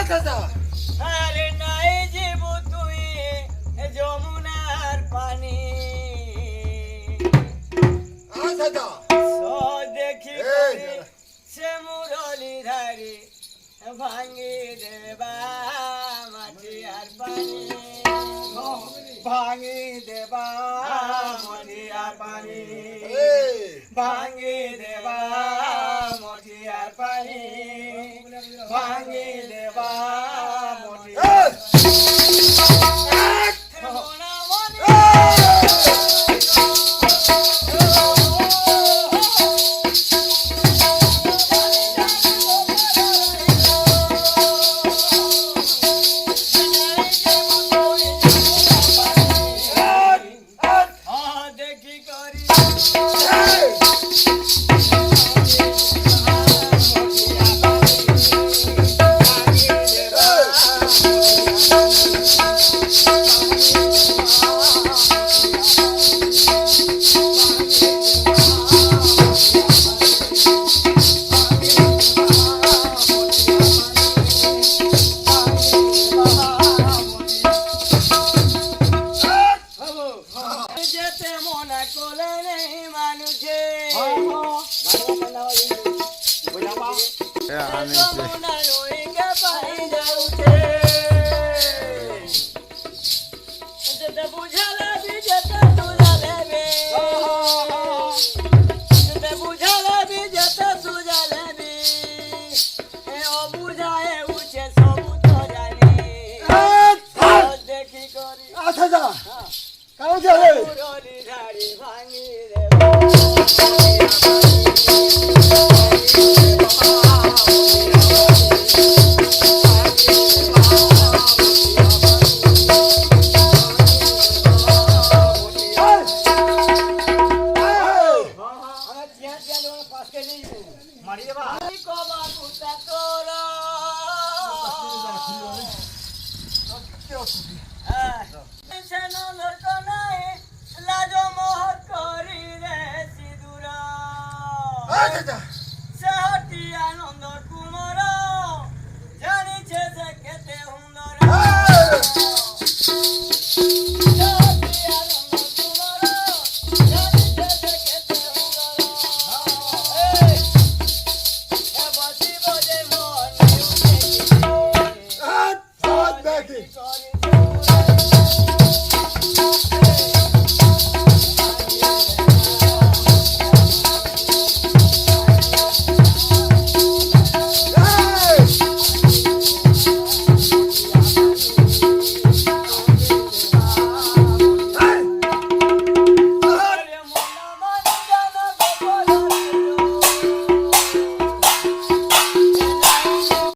দাদা আরে নাই জীব তুই যমুনার পানি দাদা দেখি সে মুরলি ধারি ভাঙি দেবা মাটি আর পানি ভাঙি দেবা মাটি আর পানি ভাঙি দেবা মাটি আর পানি ভাঙি দেবা মাটি যেতে মনে করে নেই মানুষে বুঝালে যেতে তুলা দেবে বুঝালে যেতে তুলা দেবে অবুঝায় উঠে সব তো জানি দেখি করি আচ্ছা কারণ চলে ধারি ভাঙি লাজ মোহ করি রে সিঁদুরা